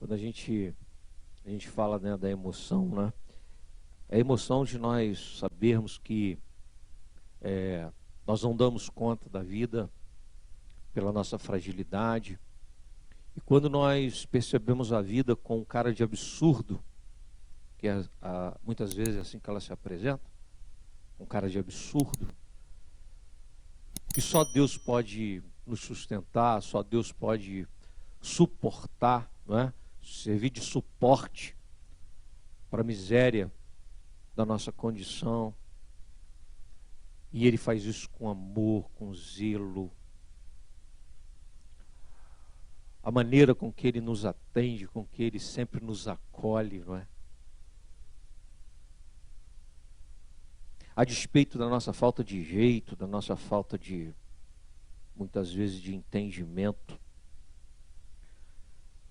Quando a gente fala, né, da emoção, né? É a emoção de nós sabermos que nós não damos conta da vida pela nossa fragilidade. E quando nós percebemos a vida com cara de absurdo, que muitas vezes é assim que ela se apresenta, com cara de absurdo, que só Deus pode nos sustentar, só Deus pode suportar, não é? Servir de suporte para a miséria da nossa condição. E Ele faz isso com amor, com zelo. A maneira com que Ele nos atende, com que Ele sempre nos acolhe, não é? A despeito da nossa falta de jeito, da nossa falta de, muitas vezes, de entendimento,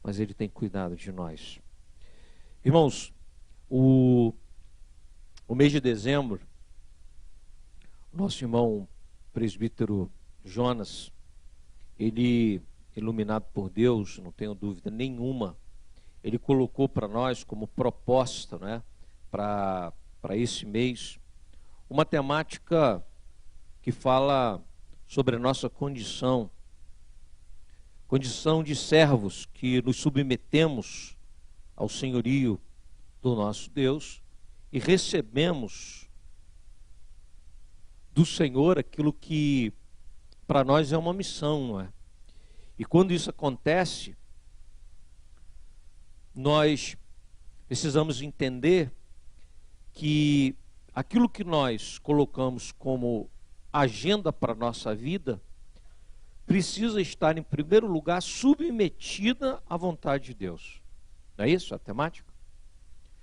mas Ele tem cuidado de nós. Irmãos, o mês de dezembro, o nosso irmão presbítero Jonas, ele, iluminado por Deus, não tenho dúvida nenhuma, ele colocou para nós como proposta, né, para esse mês, uma temática que fala sobre a nossa condição de servos que nos submetemos ao senhorio do nosso Deus e recebemos do Senhor aquilo que para nós é uma missão, não é? E quando isso acontece, nós precisamos entender que aquilo que nós colocamos como agenda para a nossa vida precisa estar, em primeiro lugar, submetida à vontade de Deus. Não é isso a temática?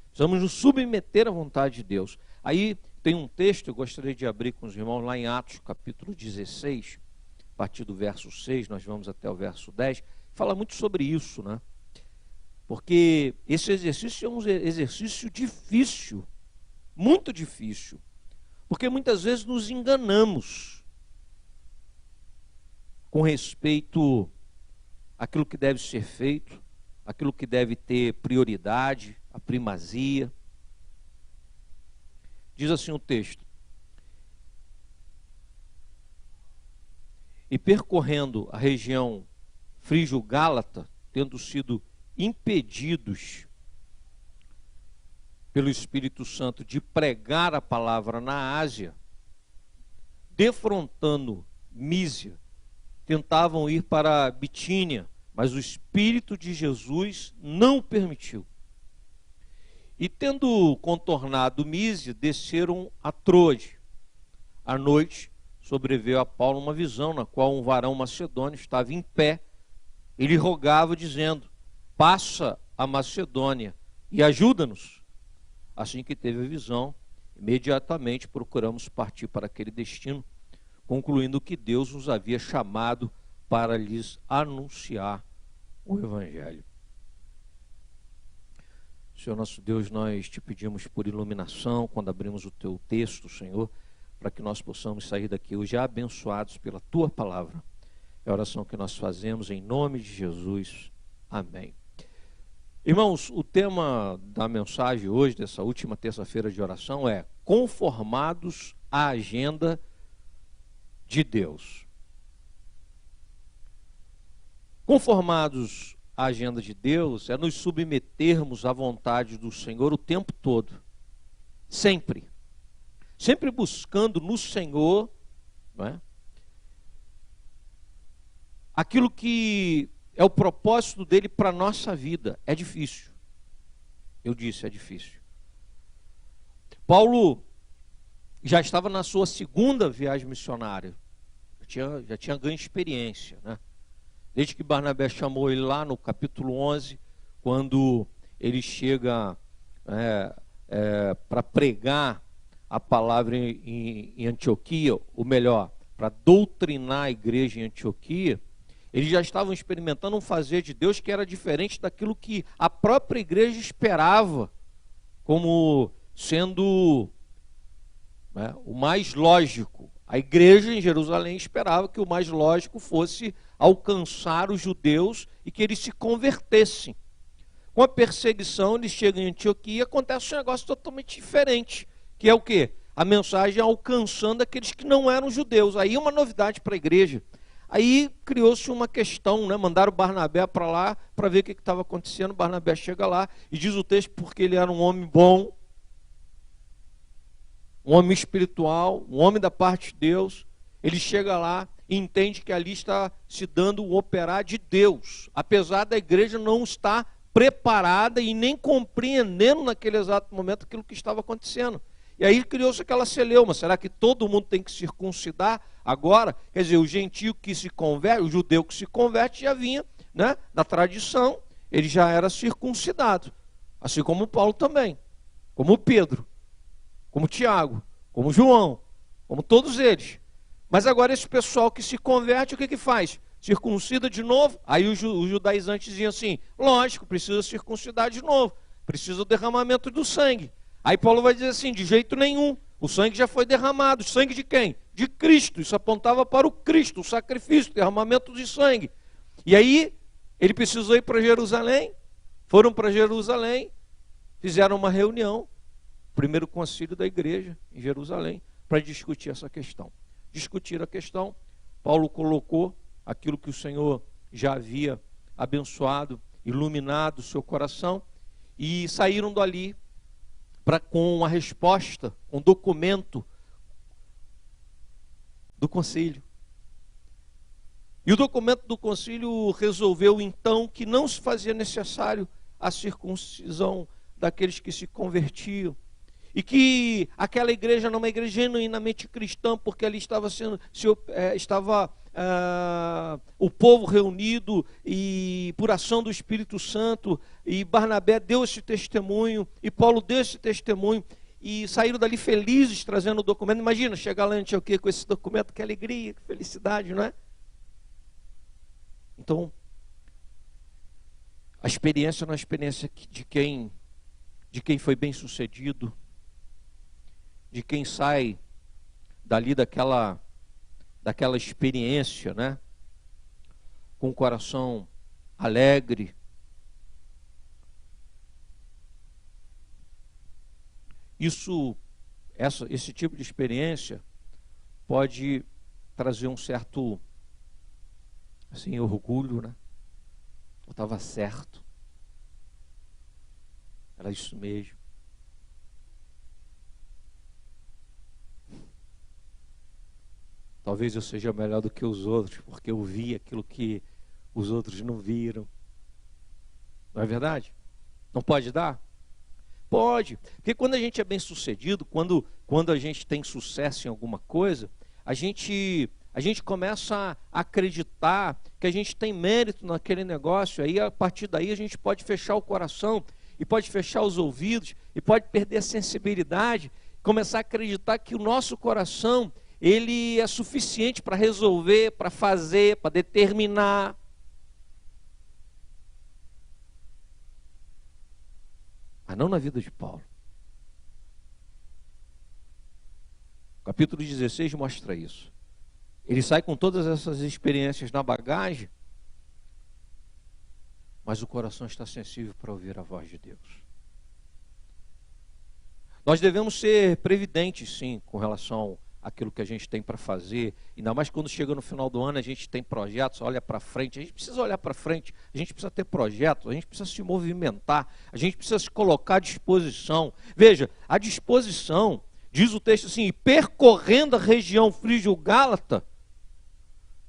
Precisamos nos submeter à vontade de Deus. Aí tem um texto, eu gostaria de abrir com os irmãos, lá em Atos, capítulo 16, a partir do verso 6, nós vamos até o verso 10, fala muito sobre isso, né? Porque esse exercício é um exercício difícil, muito difícil, porque muitas vezes nos enganamos com respeito àquilo que deve ser feito, aquilo que deve ter prioridade, a primazia. Diz assim o texto: e percorrendo a região frígio-gálata, tendo sido impedidos pelo Espírito Santo de pregar a palavra na Ásia, defrontando Mísia, tentavam ir para Bitínia, mas o Espírito de Jesus não permitiu. E tendo contornado Mísia, desceram a Troade. À noite, sobreveio a Paulo uma visão, na qual um varão macedônio estava em pé. Ele rogava, dizendo: passa a Macedônia e ajuda-nos. Assim que teve a visão, imediatamente procuramos partir para aquele destino, concluindo que Deus nos havia chamado para lhes anunciar o Evangelho. Senhor nosso Deus, nós te pedimos por iluminação, quando abrimos o teu texto, Senhor, para que nós possamos sair daqui hoje abençoados pela tua palavra. É a oração que nós fazemos em nome de Jesus. Amém. Irmãos, o tema da mensagem hoje, dessa última terça-feira de oração, é conformados à agenda de Deus. Conformados à agenda de Deus é nos submetermos à vontade do Senhor o tempo todo. Sempre. Sempre buscando no Senhor, não é, aquilo que é o propósito dele para a nossa vida. É difícil. Eu disse, é difícil. Paulo já estava na sua segunda viagem missionária. Já tinha ganho experiência, né? Desde que Barnabé chamou ele lá no capítulo 11, quando ele chega para pregar a palavra em Antioquia, ou melhor, para doutrinar a igreja em Antioquia, eles já estavam experimentando um fazer de Deus que era diferente daquilo que a própria igreja esperava como sendo, né, o mais lógico. A igreja em Jerusalém esperava que o mais lógico fosse alcançar os judeus e que eles se convertessem. Com a perseguição, eles chegam em Antioquia e acontece um negócio totalmente diferente, que é o quê? A mensagem alcançando aqueles que não eram judeus. Aí uma novidade para a igreja. Aí criou-se uma questão, né? Mandaram Barnabé para lá para ver o que estava acontecendo. Barnabé chega lá e diz o texto porque ele era um homem bom, um homem espiritual, um homem da parte de Deus. Ele chega lá e entende que ali está se dando o operar de Deus, apesar da igreja não estar preparada e nem compreendendo naquele exato momento aquilo que estava acontecendo. E aí criou-se aquela celeuma. Será que todo mundo tem que circuncidar agora? Quer dizer, o gentio que se converte, o judeu que se converte já vinha, né, da tradição, ele já era circuncidado. Assim como Paulo também, como Pedro, como Tiago, como João, como todos eles. Mas agora esse pessoal que se converte, o que faz? Circuncida de novo? Aí os judaizantes diziam assim, lógico, precisa circuncidar de novo, precisa do derramamento do sangue. Aí Paulo vai dizer assim, de jeito nenhum, o sangue já foi derramado. Sangue de quem? De Cristo. Isso apontava para o Cristo, o sacrifício, o derramamento de sangue. E aí, ele precisou ir para Jerusalém, foram para Jerusalém, fizeram uma reunião, primeiro concílio da igreja em Jerusalém, para discutir essa questão. Discutir a questão, Paulo colocou aquilo que o Senhor já havia abençoado, iluminado o seu coração, e saíram dali com a resposta, um documento do concílio. E o documento do concílio resolveu então que não se fazia necessário a circuncisão daqueles que se convertiam. E que aquela igreja não é uma igreja genuinamente cristã, porque ali estava o povo reunido e por ação do Espírito Santo, e Barnabé deu esse testemunho, e Paulo deu esse testemunho, e saíram dali felizes trazendo o documento. Imagina, chegar lá em Antioquia com esse documento, que alegria, que felicidade, não é? Então, a experiência não é uma experiência de quem foi bem sucedido, de quem sai dali daquela experiência, né? Com o coração alegre. Esse tipo de experiência pode trazer um certo assim, orgulho, né? Eu estava certo. Era isso mesmo. Talvez eu seja melhor do que os outros, porque eu vi aquilo que os outros não viram. Não é verdade? Não pode dar? Pode. Porque quando a gente é bem sucedido, quando a gente tem sucesso em alguma coisa, a gente começa a acreditar que a gente tem mérito naquele negócio. Aí a partir daí a gente pode fechar o coração, e pode fechar os ouvidos, e pode perder a sensibilidade, começar a acreditar que o nosso coração ele é suficiente para resolver, para fazer, para determinar. Mas não na vida de Paulo. O capítulo 16 mostra isso. Ele sai com todas essas experiências na bagagem, mas o coração está sensível para ouvir a voz de Deus. Nós devemos ser previdentes, sim, com relação àquilo que a gente tem para fazer, ainda mais quando chega no final do ano, a gente tem projetos, olha para frente, a gente precisa olhar para frente, a gente precisa ter projetos, a gente precisa se movimentar, a gente precisa se colocar à disposição. Veja, a disposição, diz o texto assim, percorrendo a região frígio-gálata.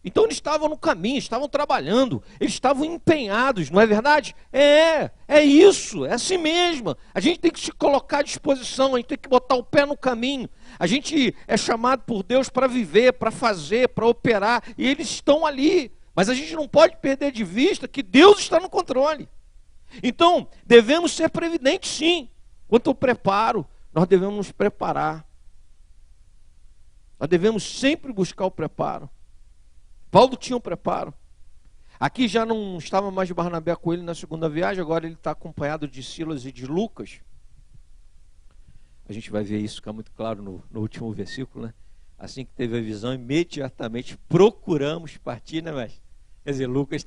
Então eles estavam no caminho, estavam trabalhando, eles estavam empenhados, não é verdade? É isso, é assim mesmo. A gente tem que se colocar à disposição, a gente tem que botar o pé no caminho. A gente é chamado por Deus para viver, para fazer, para operar, e eles estão ali. Mas a gente não pode perder de vista que Deus está no controle. Então, devemos ser previdentes sim. Quanto ao preparo, nós devemos nos preparar. Nós devemos sempre buscar o preparo. Paulo tinha um preparo. Aqui já não estava mais Barnabé com ele na segunda viagem, agora ele está acompanhado de Silas e de Lucas. A gente vai ver isso, fica muito claro no último versículo, né? Assim que teve a visão, imediatamente procuramos partir, né, mestre? Quer dizer, Lucas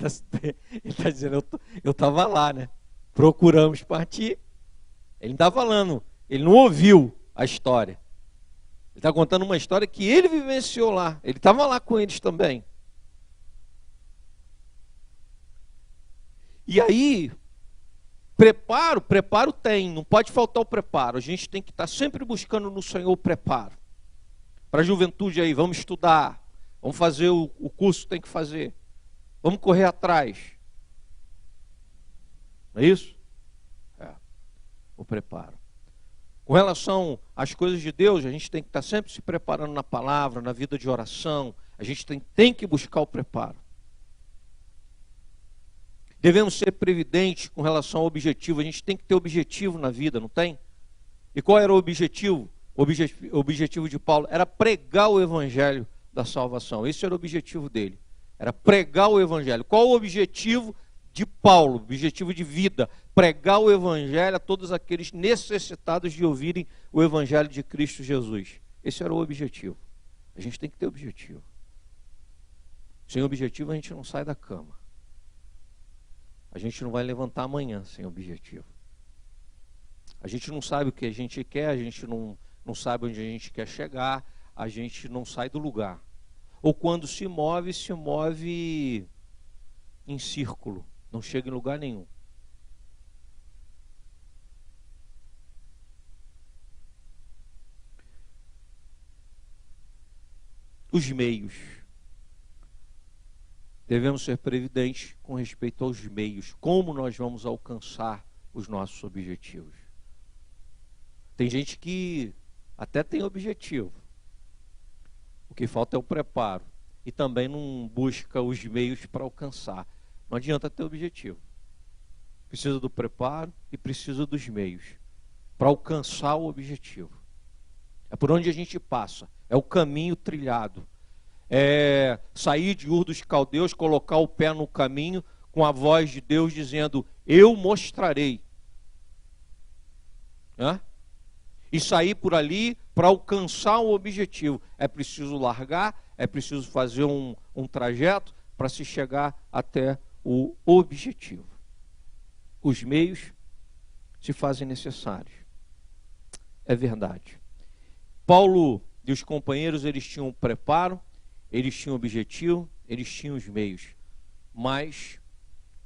está dizendo, eu estava lá, né? procuramos partir. Ele não está falando, ele não ouviu a história. Ele está contando uma história que ele vivenciou lá. Ele estava lá com eles também. E aí, preparo tem, não pode faltar o preparo. A gente tem que estar sempre buscando no Senhor o preparo. Para a juventude aí, vamos estudar, vamos fazer o curso que tem que fazer, vamos correr atrás. Não é isso? É, o preparo. Com relação às coisas de Deus, a gente tem que estar sempre se preparando na palavra, na vida de oração. A gente tem que buscar o preparo. Devemos ser previdentes com relação ao objetivo. A gente tem que ter objetivo na vida, não tem? E qual era o objetivo? O objetivo de Paulo era pregar o evangelho da salvação. Esse era o objetivo dele. Era pregar o evangelho. Qual o objetivo de Paulo? O objetivo de vida. Pregar o evangelho a todos aqueles necessitados de ouvirem o evangelho de Cristo Jesus. Esse era o objetivo. A gente tem que ter objetivo. Sem objetivo a gente não sai da cama. A gente não vai levantar amanhã sem objetivo. A gente não sabe o que a gente quer, a gente não sabe onde a gente quer chegar, a gente não sai do lugar. Ou quando se move em círculo, não chega em lugar nenhum. Os meios. Devemos ser previdentes com respeito aos meios. Como nós vamos alcançar os nossos objetivos? Tem gente que até tem objetivo. O que falta é o preparo. E também não busca os meios para alcançar. Não adianta ter objetivo. Precisa do preparo e precisa dos meios para alcançar o objetivo. É por onde a gente passa. É o caminho trilhado. É sair de Ur dos Caldeus, colocar o pé no caminho com a voz de Deus dizendo, eu mostrarei. E sair por ali para alcançar o objetivo. É preciso largar, é preciso fazer um trajeto para se chegar até o objetivo. Os meios se fazem necessários. É verdade. Paulo e os companheiros, eles tinham preparo, eles tinham objetivo, eles tinham os meios, mas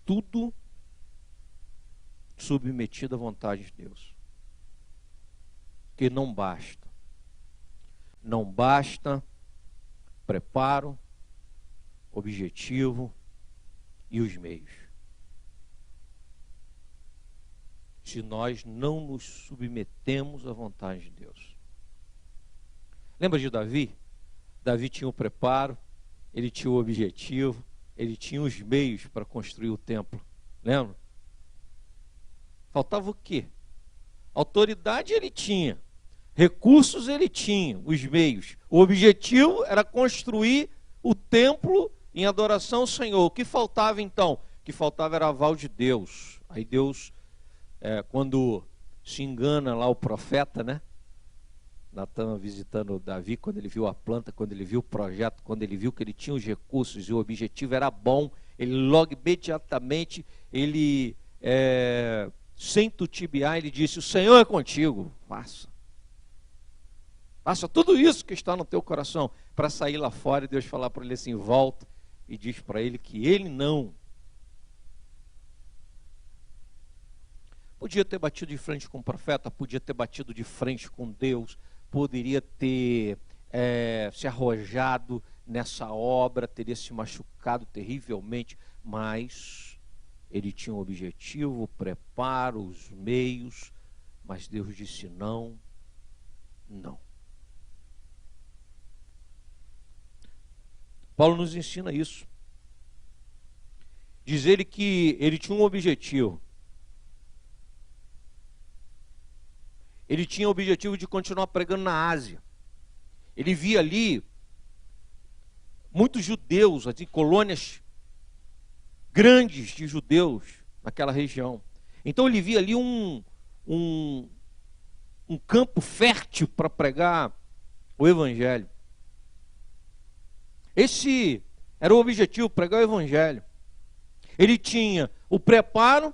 tudo submetido à vontade de Deus. Que não basta. Não basta preparo, objetivo e os meios. Se nós não nos submetemos à vontade de Deus. Lembra de Davi? Davi tinha o preparo, ele tinha o objetivo, ele tinha os meios para construir o templo. Lembra? Faltava o quê? Autoridade ele tinha, recursos ele tinha, os meios. O objetivo era construir o templo em adoração ao Senhor. O que faltava então? O que faltava era aval de Deus. Aí Deus, quando se engana lá o profeta, né? Natan visitando Davi, quando ele viu a planta, quando ele viu o projeto, quando ele viu que ele tinha os recursos e o objetivo era bom, ele logo imediatamente, ele sem titubear, ele disse, o Senhor é contigo, faça tudo isso que está no teu coração, para sair lá fora e Deus falar para ele assim, volta, e diz para ele que ele não. Podia ter batido de frente com o profeta, podia ter batido de frente com Deus, poderia ter se arrojado nessa obra, teria se machucado terrivelmente, mas ele tinha um objetivo, o preparo, os meios, mas Deus disse não. Paulo nos ensina isso. Diz ele que ele tinha um objetivo. Ele tinha o objetivo de continuar pregando na Ásia. Ele via ali muitos judeus, assim, colônias grandes de judeus naquela região. Então ele via ali um campo fértil para pregar o Evangelho. Esse era o objetivo, pregar o Evangelho. Ele tinha o preparo,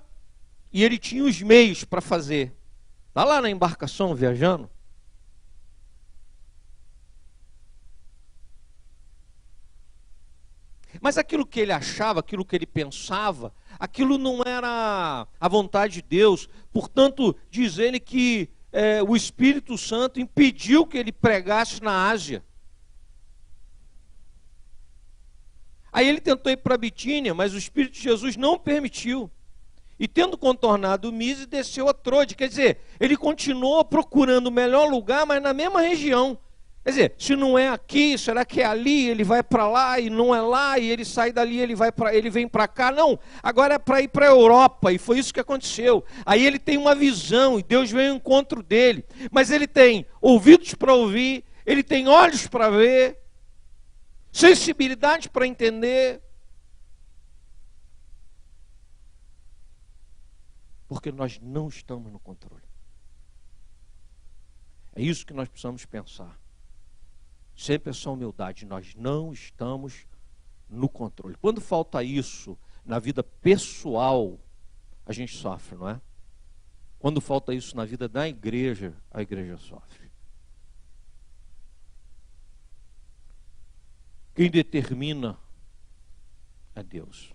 E ele tinha os meios para fazer. Está lá na embarcação viajando. Mas aquilo que ele achava, aquilo que ele pensava, aquilo não era a vontade de Deus. Portanto, diz ele que o Espírito Santo impediu que ele pregasse na Ásia. Aí ele tentou ir para Bitínia, mas o Espírito de Jesus não permitiu. E tendo contornado o Mise, desceu a Trode. Quer dizer, ele continuou procurando o melhor lugar, mas na mesma região. Quer dizer, se não é aqui, será que é ali? Ele vai para lá e não é lá, e ele sai dali, ele vem para cá. Não, agora é para ir para a Europa, e foi isso que aconteceu. Aí ele tem uma visão, e Deus vem ao encontro dele. Mas ele tem ouvidos para ouvir, ele tem olhos para ver, sensibilidade para entender. Porque nós não estamos no controle. É isso que nós precisamos pensar. Sempre essa humildade, nós não estamos no controle. Quando falta isso na vida pessoal, a gente sofre, não é? Quando falta isso na vida da igreja, a igreja sofre. Quem determina é Deus.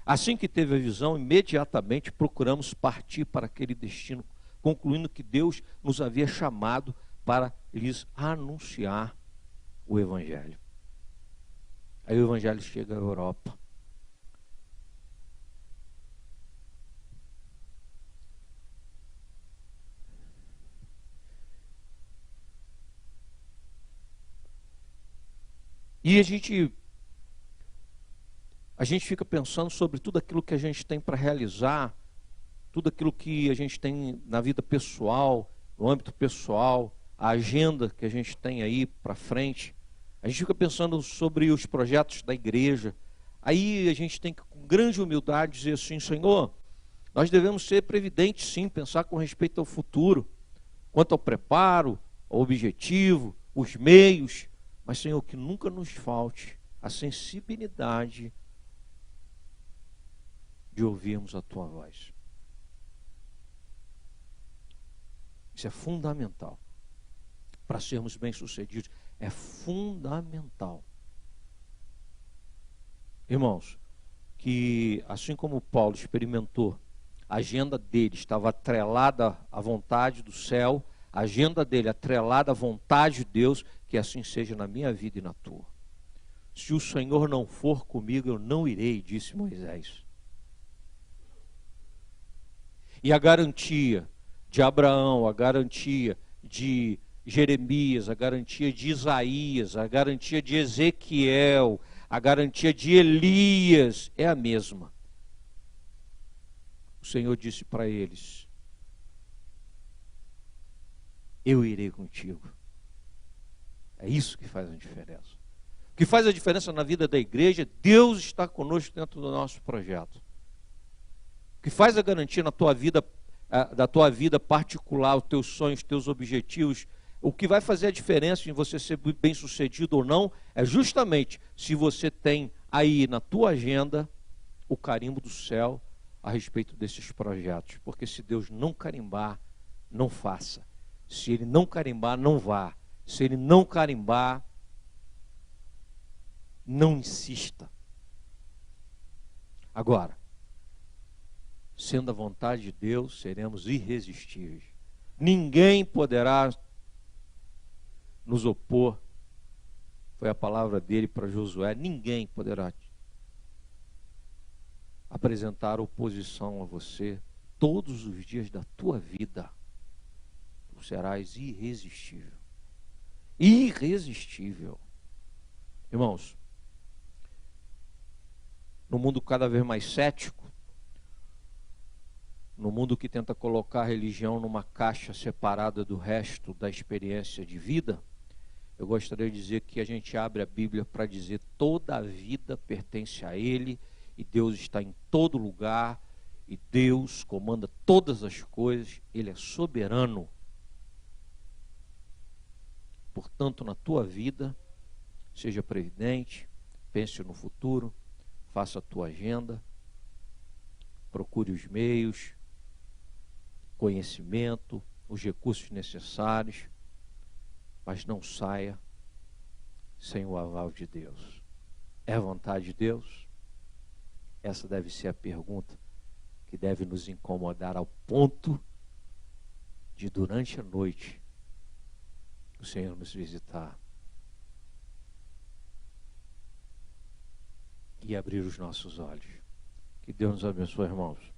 Assim que teve a visão, imediatamente procuramos partir para aquele destino, concluindo que Deus nos havia chamado para lhes anunciar o Evangelho. Aí o Evangelho chega à Europa. E a gente fica pensando sobre tudo aquilo que a gente tem para realizar, tudo aquilo que a gente tem na vida pessoal, no âmbito pessoal, a agenda que a gente tem aí para frente. A gente fica pensando sobre os projetos da igreja. Aí a gente tem que, com grande humildade, dizer assim: Senhor, nós devemos ser previdentes, sim, pensar com respeito ao futuro, quanto ao preparo, ao objetivo, os meios. Mas, Senhor, que nunca nos falte a sensibilidade de ouvirmos a Tua voz. Isso é fundamental para sermos bem-sucedidos. É fundamental. Irmãos, que assim como Paulo experimentou, a agenda dele estava atrelada à vontade do céu, a agenda dele atrelada à vontade de Deus, que assim seja na minha vida e na tua. Se o Senhor não for comigo, eu não irei, disse Moisés. E a garantia de Abraão, a garantia de Jeremias, a garantia de Isaías, a garantia de Ezequiel, a garantia de Elias é a mesma. O Senhor disse para eles: eu irei contigo. É isso que faz a diferença. O que faz a diferença na vida da igreja, Deus está conosco dentro do nosso projeto. O que faz a garantia na tua vida, da tua vida particular, os teus sonhos, os teus objetivos, o que vai fazer a diferença em você ser bem-sucedido ou não, é justamente se você tem aí na tua agenda o carimbo do céu a respeito desses projetos. Porque se Deus não carimbar, não faça. Se Ele não carimbar, não vá. Se Ele não carimbar, não insista. Agora, sendo a vontade de Deus, seremos irresistíveis. Ninguém poderá nos opor. Foi a palavra dele para Josué: ninguém poderá apresentar oposição a você todos os dias da tua vida. Tu serás irresistível. Irresistível. Irmãos, no mundo cada vez mais cético, no mundo que tenta colocar a religião numa caixa separada do resto da experiência de vida, eu gostaria de dizer que a gente abre a Bíblia para dizer: toda a vida pertence a Ele, e Deus está em todo lugar, e Deus comanda todas as coisas, Ele é soberano. Portanto, na tua vida, seja previdente, pense no futuro, faça a tua agenda, procure os meios, conhecimento, os recursos necessários, mas não saia sem o aval de Deus. É a vontade de Deus? Essa deve ser a pergunta que deve nos incomodar ao ponto de, durante a noite, o Senhor nos visitar e abrir os nossos olhos. Que Deus nos abençoe, irmãos.